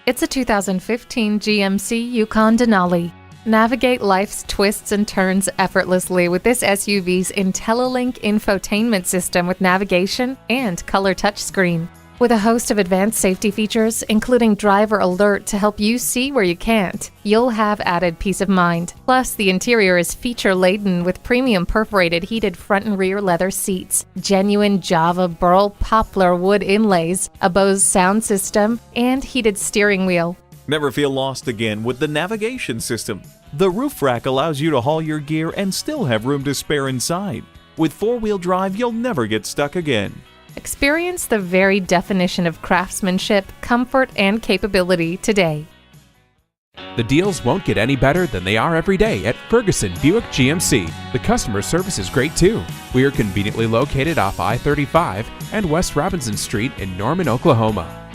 It's a 2015 GMC Yukon Denali. Navigate life's twists and turns effortlessly with this SUV's IntelliLink infotainment system with navigation and color touchscreen. With a host of advanced safety features, including driver alert to help you see where you can't, you'll have added peace of mind. Plus, the interior is feature-laden with premium perforated heated front and rear leather seats, genuine Java burl poplar wood inlays, a Bose sound system, and heated steering wheel. Never feel lost again with the navigation system. The roof rack allows you to haul your gear and still have room to spare inside. With four-wheel drive, you'll never get stuck again. Experience the very definition of craftsmanship, comfort, and capability today. The deals won't get any better than they are every day at Ferguson Buick GMC. The customer service is great too. We are conveniently located off I-35 and West Robinson Street in Norman, Oklahoma.